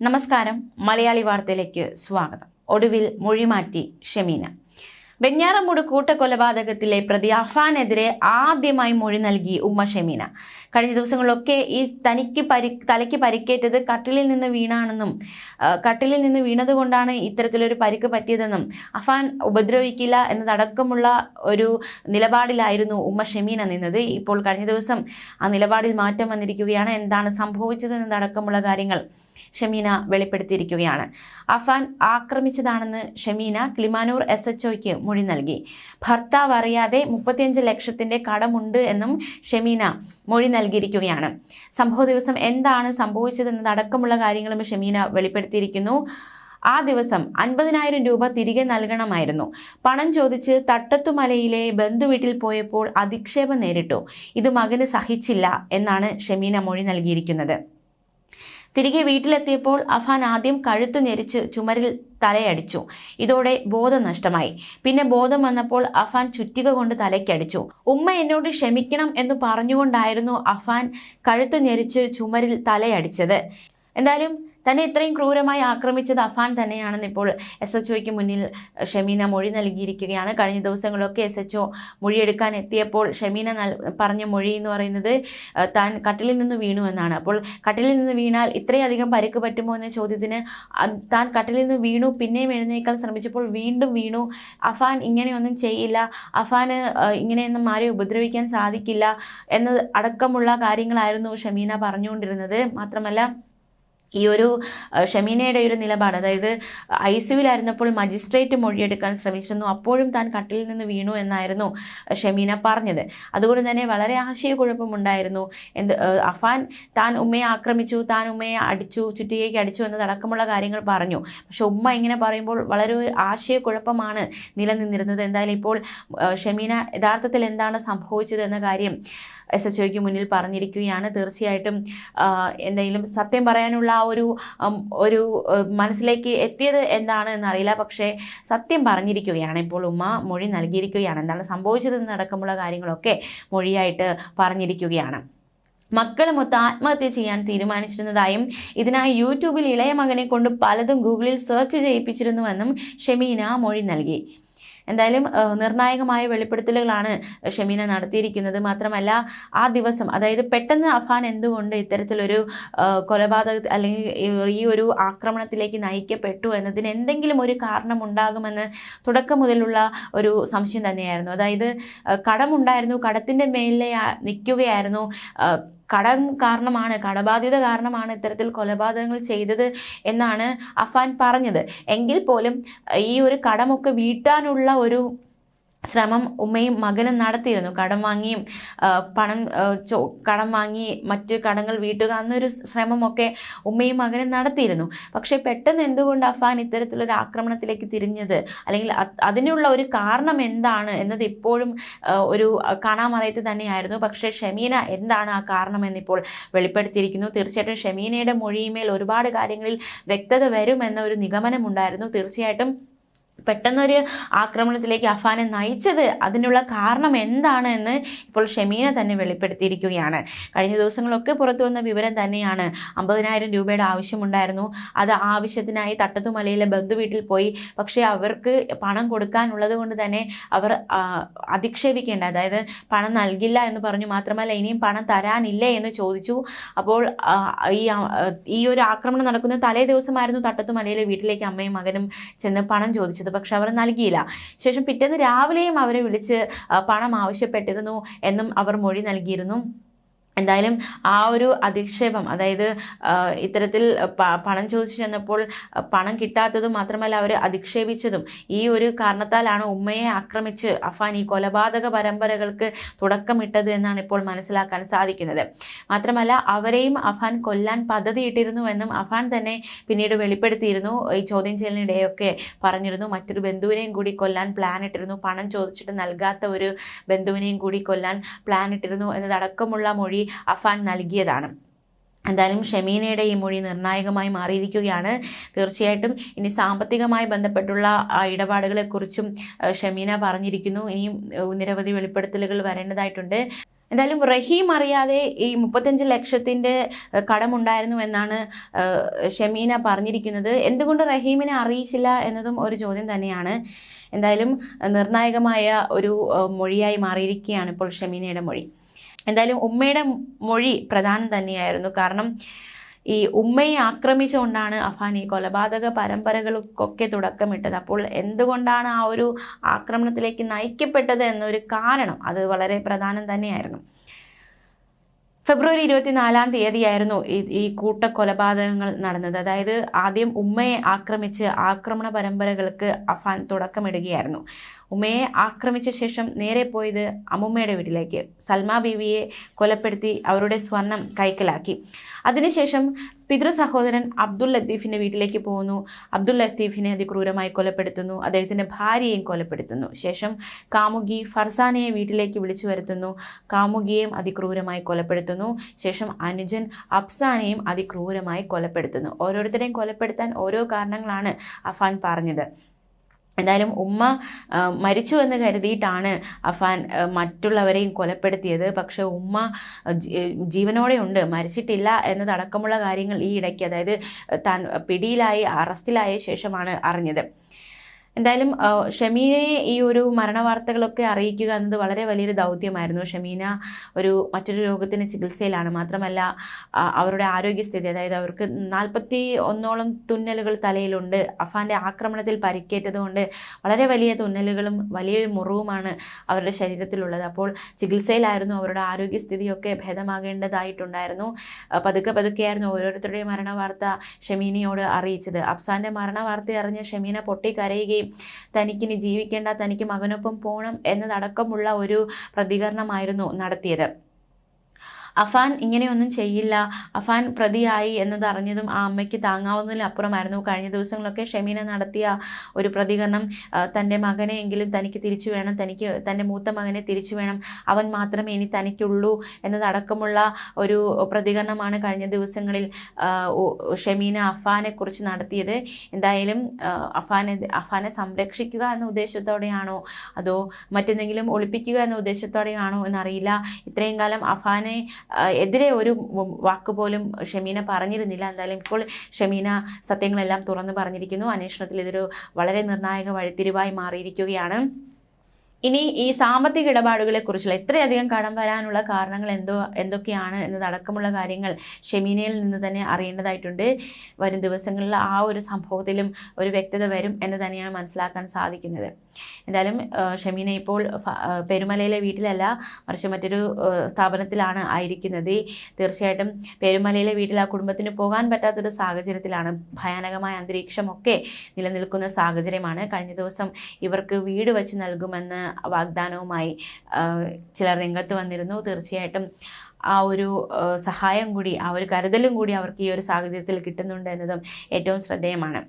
നമസ്കാരം. മലയാളി വാർത്തയിലേക്ക് സ്വാഗതം. ഒടുവിൽ മൊഴിമാറ്റി ഷമീന. വെഞ്ഞാറമൂട് കൂട്ടക്കൊലപാതകത്തിലെ പ്രതി അഫാനെതിരെ ആദ്യമായി മൊഴി നൽകി ഉമ്മ ഷമീന. കഴിഞ്ഞ ദിവസങ്ങളിലൊക്കെ തലയ്ക്ക് പരിക്കേറ്റത് കട്ടിലിൽ നിന്ന് വീണതുകൊണ്ടാണ് ഇത്തരത്തിലൊരു പരിക്ക് പറ്റിയതെന്നും അഫാൻ ഉപദ്രവിക്കില്ല എന്നതടക്കമുള്ള ഒരു നിലപാടിലായിരുന്നു ഉമ്മ ഷമീന നിന്നത്. ഇപ്പോൾ കഴിഞ്ഞ ദിവസം ആ നിലപാടിൽ മാറ്റം വന്നിരിക്കുകയാണ്. എന്താണ് സംഭവിച്ചതെന്നതടക്കമുള്ള കാര്യങ്ങൾ ഷമീന വെളിപ്പെടുത്തിയിരിക്കുകയാണ്. അഫാൻ ആക്രമിച്ചതാണെന്ന് ഷമീന കിളിമാനൂർ SHOയ്ക്ക് മൊഴി നൽകി. ഭർത്താവ് അറിയാതെ 35 ലക്ഷത്തിന്റെ കടമുണ്ട് എന്നും ഷമീന മൊഴി നൽകിയിരിക്കുകയാണ്. സംഭവ ദിവസം എന്താണ് സംഭവിച്ചതെന്നതടക്കമുള്ള കാര്യങ്ങളും ഷമീന വെളിപ്പെടുത്തിയിരിക്കുന്നു. ആ ദിവസം 50,000 രൂപ തിരികെ നൽകണമായിരുന്നു. പണം ചോദിച്ച് തട്ടത്തുമലയിലെ ബന്ധുവീട്ടിൽ പോയപ്പോൾ അധിക്ഷേപം നേരിട്ടു. ഇത് മകന് സഹിച്ചില്ല എന്നാണ് ഷമീന മൊഴി നൽകിയിരിക്കുന്നത്. തിരികെ വീട്ടിലെത്തിയപ്പോൾ അഫാൻ ആദ്യം കഴുത്ത് ഞെരിച്ച് ചുമരിൽ തലയടിച്ചു. ഇതോടെ ബോധം നഷ്ടമായി. പിന്നെ ബോധം വന്നപ്പോൾ അഫാൻ ചുറ്റിക കൊണ്ട് തലയ്ക്കടിച്ചു. ഉമ്മ എന്നോട് ക്ഷമിക്കണം എന്ന് പറഞ്ഞുകൊണ്ടായിരുന്നു അഫാൻ കഴുത്ത് ഞെരിച്ച് ചുമരിൽ തലയടിച്ചത്. എന്തായാലും തന്നെ ഇത്രയും ക്രൂരമായി ആക്രമിച്ചത് അഫാൻ തന്നെയാണെന്ന് ഇപ്പോൾ SHOയ്ക്ക് മുന്നിൽ ഷമീന മൊഴി നൽകിയിരിക്കുകയാണ്. കഴിഞ്ഞ ദിവസങ്ങളൊക്കെ SHO മൊഴിയെടുക്കാൻ എത്തിയപ്പോൾ ഷമീന പറഞ്ഞ മൊഴി എന്ന് പറയുന്നത് താൻ കട്ടിലിൽ നിന്ന് വീണു എന്നാണ്. അപ്പോൾ കട്ടിലിൽ നിന്ന് വീണാൽ ഇത്രയധികം പരിക്ക് പറ്റുമോ എന്ന ചോദ്യത്തിന് താൻ കട്ടിലിൽ നിന്ന് വീണു, പിന്നെയും എഴുന്നേൽക്കാൻ ശ്രമിച്ചപ്പോൾ വീണ്ടും വീണു, അഫാൻ ഇങ്ങനെയൊന്നും ചെയ്യില്ല, അഫാന് ഇങ്ങനെയൊന്നും ആരെയും ഉപദ്രവിക്കാൻ സാധിക്കില്ല എന്നത് അടക്കമുള്ള കാര്യങ്ങളായിരുന്നു ഷമീന പറഞ്ഞുകൊണ്ടിരുന്നത്. മാത്രമല്ല ഈ ഒരു ഷമീനയുടെ ഒരു നിലപാട്, അതായത് ICUവിലായിരുന്നപ്പോൾ മജിസ്ട്രേറ്റ് മൊഴിയെടുക്കാൻ ശ്രമിച്ചിരുന്നു, അപ്പോഴും താൻ കട്ടിലിൽ നിന്ന് വീണു എന്നായിരുന്നു ഷമീന പറഞ്ഞത്. അതുകൊണ്ട് തന്നെ വളരെ ആശയക്കുഴപ്പമുണ്ടായിരുന്നു. അഫാൻ താൻ ഉമ്മയെ ആക്രമിച്ചു, താൻ ഉമ്മയെ അടിച്ചു, ചുറ്റികയ്ക്ക് അടിച്ചു എന്നതടക്കമുള്ള കാര്യങ്ങൾ പറഞ്ഞു. പക്ഷെ ഉമ്മ ഇങ്ങനെ പറയുമ്പോൾ വളരെ ഒരു ആശയക്കുഴപ്പമാണ് നിലനിന്നിരുന്നത്. എന്തായാലും ഇപ്പോൾ ഷമീന യഥാർത്ഥത്തിൽ എന്താണ് സംഭവിച്ചത് എന്ന കാര്യം SHOയ്ക്ക് മുന്നിൽ പറഞ്ഞിരിക്കുകയാണ്. തീർച്ചയായിട്ടും എന്തെങ്കിലും സത്യം പറയാനുള്ള ഒരു മനസ്സിലേക്ക് എത്തിയത് എന്താണ് എന്നറിയില്ല. പക്ഷേ സത്യം പറഞ്ഞിരിക്കുകയാണ്. ഇപ്പോൾ ഉമ്മ മൊഴി നൽകിയിരിക്കുകയാണ്. എന്താണ് സംഭവിച്ചതെന്നടക്കമുള്ള കാര്യങ്ങളൊക്കെ മൊഴിയായിട്ട് പറഞ്ഞിരിക്കുകയാണ്. മക്കളുമൊത്ത് ആത്മഹത്യ ചെയ്യാൻ തീരുമാനിച്ചിരുന്നതായും ഇതിനായി യൂട്യൂബിൽ ഇളയ മകനെ കൊണ്ട് പലതും ഗൂഗിളിൽ സെർച്ച് ചെയ്യിപ്പിച്ചിരുന്നുവെന്നും ഷമീന മൊഴി നൽകി. എന്തായാലും നിർണായകമായ വെളിപ്പെടുത്തലുകളാണ് ഷമീന നടത്തിയിരിക്കുന്നത്. മാത്രമല്ല ആ ദിവസം, അതായത് പെട്ടെന്ന് അഫാൻ എന്തുകൊണ്ട് ഇത്തരത്തിലൊരു കൊലപാതക അല്ലെങ്കിൽ ഈ ഒരു ആക്രമണത്തിലേക്ക് നയിക്കപ്പെട്ടു എന്നതിന് എന്തെങ്കിലും ഒരു കാരണമുണ്ടാകുമെന്ന് തുടക്കം മുതലുള്ള ഒരു സംശയം തന്നെയായിരുന്നു. അതായത് കടമുണ്ടായിരുന്നു, കടത്തിൻ്റെ മേലെ നിൽക്കുകയായിരുന്നു, കടബാധ്യത കാരണമാണ് ഇത്തരത്തിൽ കൊലപാതകങ്ങൾ ചെയ്തത് എന്നാണ് അഫാൻ പറഞ്ഞത്. എങ്കിൽ പോലും ഈ ഒരു കടമൊക്കെ വീട്ടാനുള്ള ഒരു ശ്രമം ഉമ്മയും മകനും നടത്തിയിരുന്നു. കടം വാങ്ങി മറ്റ് കടങ്ങൾ വീട്ടുക എന്നൊരു ശ്രമമൊക്കെ ഉമ്മയും മകനും നടത്തിയിരുന്നു. പക്ഷേ പെട്ടെന്ന് എന്തുകൊണ്ട് അഫാൻ ഇത്തരത്തിലൊരു ആക്രമണത്തിലേക്ക് തിരിഞ്ഞത്, അല്ലെങ്കിൽ അതിനുള്ള ഒരു കാരണം എന്താണ് എന്നത് ഇപ്പോഴും ഒരു കാണാമറയത്ത് തന്നെയായിരുന്നു. പക്ഷേ ഷമീന എന്താണ് ആ കാരണം എന്നിപ്പോൾ വെളിപ്പെടുത്തിയിരിക്കുന്നു. തീർച്ചയായിട്ടും ഷമീനയുടെ മൊഴിയുമേൽ ഒരുപാട് കാര്യങ്ങളിൽ വ്യക്തത വരുമെന്ന ഒരു നിഗമനമുണ്ടായിരുന്നു. തീർച്ചയായിട്ടും പെട്ടെന്നൊരു ആക്രമണത്തിലേക്ക് അഫാനെ നയിച്ചത്, അതിനുള്ള കാരണം എന്താണ് എന്ന് ഇപ്പോൾ ഷമീന തന്നെ വെളിപ്പെടുത്തിയിരിക്കുകയാണ്. കഴിഞ്ഞ ദിവസങ്ങളൊക്കെ പുറത്തു വന്ന വിവരം തന്നെയാണ്. 50,000 രൂപയുടെ ആവശ്യമുണ്ടായിരുന്നു. അത് ആവശ്യത്തിനായി തട്ടത്തുമലയിലെ ബന്ധുവീട്ടിൽ പോയി. പക്ഷേ അവർക്ക് പണം കൊടുക്കാനുള്ളത് കൊണ്ട് തന്നെ അവർ അധിക്ഷേപിക്കേണ്ട, അതായത് പണം നൽകില്ല എന്ന് പറഞ്ഞു. മാത്രമല്ല ഇനിയും പണം തരാനില്ലേ എന്ന് ചോദിച്ചു. അപ്പോൾ ഈ ഒരു ആക്രമണം നടക്കുന്ന തലേ ദിവസമായിരുന്നു തട്ടത്തുമലയിലെ വീട്ടിലേക്ക് അമ്മയും മകനും ചെന്ന് പണം ചോദിച്ചത്. പക്ഷെ അവർ നൽകിയില്ല. ശേഷം പിറ്റേന്ന് രാവിലെയും അവരെ വിളിച്ച് പണം ആവശ്യപ്പെട്ടിരുന്നു എന്നും അവർ മൊഴി നൽകിയിരുന്നു. എന്തായാലും ആ ഒരു അധിക്ഷേപം, അതായത് ഇത്തരത്തിൽ പണം ചോദിച്ചു ചെന്നപ്പോൾ പണം കിട്ടാത്തതും മാത്രമല്ല അവർ അധിക്ഷേപിച്ചതും ഈ ഒരു കാരണത്താലാണ് ഉമ്മയെ ആക്രമിച്ച് അഫാൻ ഈ കൊലപാതക പരമ്പരകൾക്ക് തുടക്കമിട്ടത് എന്നാണ് ഇപ്പോൾ മനസ്സിലാക്കാൻ സാധിക്കുന്നത്. മാത്രമല്ല അവരെയും അഫാൻ കൊല്ലാൻ പദ്ധതിയിട്ടിരുന്നുവെന്നും അഫാൻ തന്നെ പിന്നീട് വെളിപ്പെടുത്തിയിരുന്നു. ഈ ചോദ്യം ചെയ്യലിനിടെയൊക്കെ പറഞ്ഞിരുന്നു മറ്റൊരു ബന്ധുവിനെയും കൂടി കൊല്ലാൻ പ്ലാൻ ഇട്ടിരുന്നു, പണം ചോദിച്ചിട്ട് നൽകാത്ത ഒരു ബന്ധുവിനെയും കൂടി കൊല്ലാൻ പ്ലാൻ ഇട്ടിരുന്നു എന്നതടക്കമുള്ള മൊഴി അഫാൻ നൽകിയതാണ്. എന്തായാലും ഷമീനയുടെ ഈ മൊഴി നിർണായകമായി മാറിയിരിക്കുകയാണ്. തീർച്ചയായിട്ടും ഇനി സാമ്പത്തികമായി ബന്ധപ്പെട്ടുള്ള ഇടപാടുകളെക്കുറിച്ചും ഷമീന പറഞ്ഞിരിക്കുന്നു. ഇനിയും നിരവധി വെളിപ്പെടുത്തലുകൾ വരേണ്ടതായിട്ടുണ്ട്. എന്തായാലും റഹീം അറിയാതെ ഈ 35 ലക്ഷത്തിൻ്റെ കടമുണ്ടായിരുന്നു എന്നാണ് ഷമീന പറഞ്ഞിരിക്കുന്നത്. എന്തുകൊണ്ട് റഹീമിനെ അറിയിച്ചില്ല എന്നതും ഒരു ചോദ്യം തന്നെയാണ്. എന്തായാലും നിർണായകമായ ഒരു മൊഴിയായി മാറിയിരിക്കുകയാണ് ഇപ്പോൾ ഷമീനയുടെ മൊഴി. എന്തായാലും ഉമ്മയുടെ മൊഴി പ്രധാനം തന്നെയായിരുന്നു. കാരണം ഈ ഉമ്മയെ ആക്രമിച്ചുകൊണ്ടാണ് അഫാൻ ഈ കൊലപാതക പരമ്പരകൾക്കൊക്കെ തുടക്കമിട്ടത്. അപ്പോൾ എന്തുകൊണ്ടാണ് ആ ഒരു ആക്രമണത്തിലേക്ക് നയിക്കപ്പെട്ടത് എന്നൊരു കാരണം അത് വളരെ പ്രധാനം തന്നെയായിരുന്നു. ഫെബ്രുവരി 24 ഈ കൂട്ടക്കൊലപാതകങ്ങൾ നടന്നത്. അതായത് ആദ്യം ഉമ്മയെ ആക്രമിച്ച് ആക്രമണ പരമ്പരകൾക്ക് അഫാൻ തുടക്കമിടുകയായിരുന്നു. ഉമ്മയെ ആക്രമിച്ച ശേഷം നേരെ പോയത് അമ്മുമ്മയുടെ വീട്ടിലേക്ക്. സൽമ ബീവിയെ കൊലപ്പെടുത്തി അവരുടെ സ്വർണം കൈക്കലാക്കി. അതിനുശേഷം പിതൃ സഹോദരൻ അബ്ദുൽ ലത്തീഫിൻ്റെ വീട്ടിലേക്ക് പോകുന്നു. അബ്ദുൽ ലത്തീഫിനെ അതിക്രൂരമായി കൊലപ്പെടുത്തുന്നു. അദ്ദേഹത്തിൻ്റെ ഭാര്യയെയും കൊലപ്പെടുത്തുന്നു. ശേഷം കാമുകി ഫർസാനയെ വീട്ടിലേക്ക് വിളിച്ചു വരുത്തുന്നു. കാമുകിയെയും അതിക്രൂരമായി കൊലപ്പെടുത്തുന്നു. ശേഷം അനുജൻ അഫ്സാനെയും അതിക്രൂരമായി കൊലപ്പെടുത്തുന്നു. ഓരോരുത്തരെയും കൊലപ്പെടുത്താൻ ഓരോ കാരണങ്ങളാണ് അഫാൻ പറഞ്ഞത്. എന്തായാലും ഉമ്മ മരിച്ചു എന്ന് കരുതിയിട്ടാണ് അഫാൻ മറ്റുള്ളവരെയും കൊലപ്പെടുത്തിയത്. പക്ഷേ ഉമ്മ ജീവനോടെ ഉണ്ട്, മരിച്ചിട്ടില്ല എന്നതടക്കമുള്ള കാര്യങ്ങൾ ഈ ഇടയ്ക്ക്, അതായത് താൻ പിടിയിലായി അറസ്റ്റിലായ ശേഷമാണ് അറിഞ്ഞത്. എന്തായാലും ഷമീനയെ ഈ ഒരു മരണവാർത്തകളൊക്കെ അറിയിക്കുക എന്നത് വളരെ വലിയൊരു ദൗത്യമായിരുന്നു. ഷമീന മറ്റൊരു രോഗത്തിന് ചികിത്സയിലാണ്. മാത്രമല്ല അവരുടെ ആരോഗ്യസ്ഥിതി, അതായത് അവർക്ക് 41ഓളം തുന്നലുകൾ തലയിലുണ്ട്. അഫാൻ്റെ ആക്രമണത്തിൽ പരിക്കേറ്റതുകൊണ്ട് വളരെ വലിയ തുന്നലുകളും വലിയൊരു മുറിവുമാണ് അവരുടെ ശരീരത്തിലുള്ളത്. അപ്പോൾ ചികിത്സയിലായിരുന്നു. അവരുടെ ആരോഗ്യസ്ഥിതിയൊക്കെ ഭേദമാകേണ്ടതായിട്ടുണ്ടായിരുന്നു. പതുക്കെയായിരുന്നു ഓരോരുത്തരുടെയും മരണവാർത്ത ഷമീനയോട് അറിയിച്ചത്. അഫ്സാൻ്റെ മരണവാർത്ത അറിഞ്ഞ ഷമീന പൊട്ടിക്കരയുകയും തനിക്കിനി ജീവിക്കേണ്ട, തനിക്ക് മകനൊപ്പം പോകണം എന്നതടക്കമുള്ള ഒരു പ്രതികരണമായിരുന്നു നടത്തിയത്. അഫാൻ ഇങ്ങനെയൊന്നും ചെയ്യില്ല, അഫാൻ പ്രതിയായി എന്നതറിഞ്ഞതും ആ അമ്മയ്ക്ക് താങ്ങാവുന്നതിലപ്പുറമായിരുന്നു. കഴിഞ്ഞ ദിവസങ്ങളൊക്കെ ഷമീന നടത്തിയ ഒരു പ്രതികരണം, തൻ്റെ മകനെയെങ്കിലും തനിക്ക് തിരിച്ചു വേണം, തൻ്റെ മൂത്ത മകനെ തിരിച്ചു വേണം, അവൻ മാത്രമേ ഇനി തനിക്കുള്ളൂ എന്നതടക്കമുള്ള ഒരു പ്രതികരണമാണ് കഴിഞ്ഞ ദിവസങ്ങളിൽ ഷമീന അഫാനെക്കുറിച്ച് നടത്തിയത്. എന്തായാലും അഫാനെ സംരക്ഷിക്കുക എന്ന ഉദ്ദേശത്തോടെയാണോ അതോ മറ്റെന്തെങ്കിലും ഒളിപ്പിക്കുക എന്ന ഉദ്ദേശത്തോടെയാണോ എന്നറിയില്ല. ഇത്രയും കാലം അഫാനെ എതിരെ ഒരു വാക്ക് പോലും ഷമീന പറഞ്ഞിരുന്നില്ല. എന്തായാലും ഇപ്പോൾ ഷമീന സത്യങ്ങളെല്ലാം തുറന്നു പറഞ്ഞിരിക്കുന്നു. അന്വേഷണത്തിൽ ഇതൊരു വളരെ നിർണായക വഴിത്തിരിവായി മാറിയിരിക്കുകയാണ്. ഇനി ഈ സാമ്പത്തിക ഇടപാടുകളെക്കുറിച്ചുള്ള എത്രയധികം കടം വരാനുള്ള കാരണങ്ങൾ എന്തൊക്കെയാണ് എന്നതടക്കമുള്ള കാര്യങ്ങൾ ഷമീനയിൽ നിന്ന് തന്നെ അറിയേണ്ടതായിട്ടുണ്ട്. വരും ദിവസങ്ങളിൽ ആ ഒരു സംഭവത്തിലും ഒരു വ്യക്തത വരും എന്ന് തന്നെയാണ് മനസ്സിലാക്കാൻ സാധിക്കുന്നത്. എന്തായാലും ഷമീന ഇപ്പോൾ പെരുമലയിലെ വീട്ടിലല്ല, മറിച്ച് മറ്റൊരു സ്ഥാപനത്തിലാണ് ആയിരിക്കുന്നത്. തീർച്ചയായിട്ടും പെരുമലയിലെ വീട്ടിൽ ആ കുടുംബത്തിന് പോകാൻ പറ്റാത്തൊരു സാഹചര്യത്തിലാണ്. ഭയാനകമായ അന്തരീക്ഷമൊക്കെ നിലനിൽക്കുന്ന സാഹചര്യമാണ്. കഴിഞ്ഞ ദിവസം ഇവർക്ക് വീട് വെച്ച് നൽകുമെന്ന് വാഗ്ദാനവുമായി ചിലർ രംഗത്ത് വന്നിരുന്നു. തീർച്ചയായിട്ടും ആ ഒരു സഹായം കൂടി, ആ ഒരു കരുതലും കൂടി അവർക്ക് ഈ ഒരു സാഹചര്യത്തിൽ കിട്ടുന്നുണ്ട് എന്നതും ഏറ്റവും ശ്രദ്ധേയമാണ്.